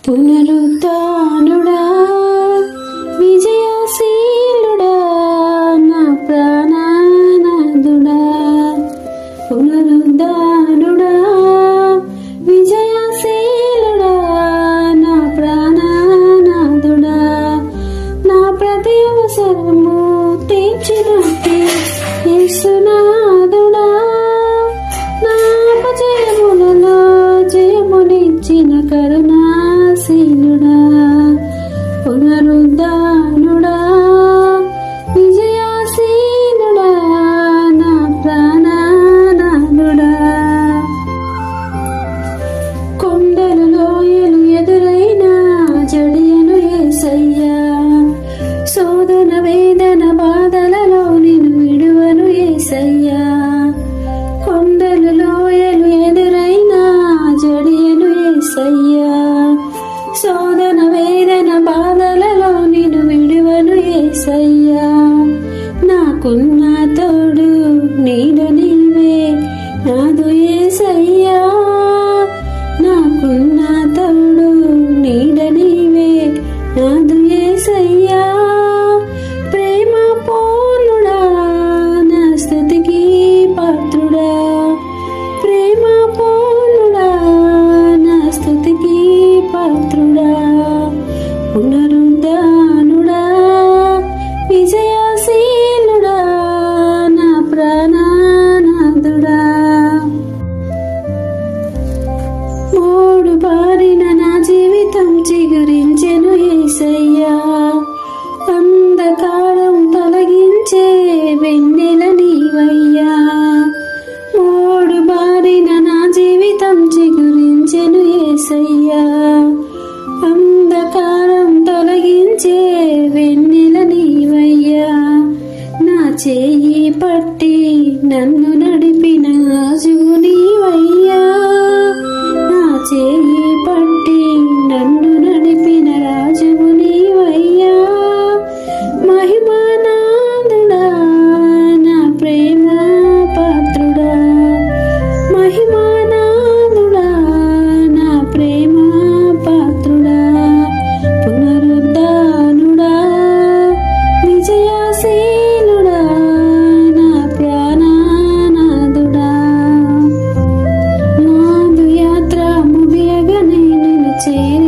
పునరుత్థానుడా విజయశీలుడా నా ప్రాణనాథుడా పునరుత్థానుడా విజయశీలుడా నా ప్రాణనాథుడా నా ప్రతి అవసరము తీర్చినట్టి యేసునాథుడా నా అపజయములలో జయమునిచ్చిన కరుణాశీలుడా పునరుద్ధానుడా విజయాశీలుడా నా ప్రాణనాథుడా కొండలు లోయలు ఎదురైన జడియను యేసయ్యా శోధన వేదన బాధలలో నిన్ను విడువను యేసయ్యా కొండలు లోయలు ఎదురైన జడియను యేసయ్యా శోధన వేదన బాధలలో నిన్ను విడువను యేసయ్యా నాకున్న తోడు నీడ నీవే నాదు యేసయ్యా నాకున్న తోడు నీడ నీవే నాదు యేసయ్యా ప్రేమ పూర్ణుడా నా స్తుతికి పాత్రుడా ప్రేమ పూర్ణుడా నా స్తుతికి పాత్రుడా పునరుద్ధానుడా విజయశీలుడా నా ప్రాణనాథుడా మోడు బారిన నా జీవితం చిగురించెను యేసయ్యా అంధకారం తొలగించే వెన్నెల నీవయ్యా మోడు బారిన నా జీవితం చిగురించెను యేసయ్యా అంధకారం తొలగించే వెన్నెల నీవయ్యా నా చేయి పట్టి నన్ను నడిపిన రాజువు నీవయ్యా నా చేయి పట్టి నన్ను నడిపిన రాజువు నీవయ్యా మహిమానాథుడా నా ప్రేమ పాత్రుడా మహిమానాథుడా నా ప్రేమ పాత్రుడా పునరుద్ధానుడా విజయశీలుడా నా ప్రాణనాథుడా నాదు యాత్ర ముగియగనే నిన్ను చేర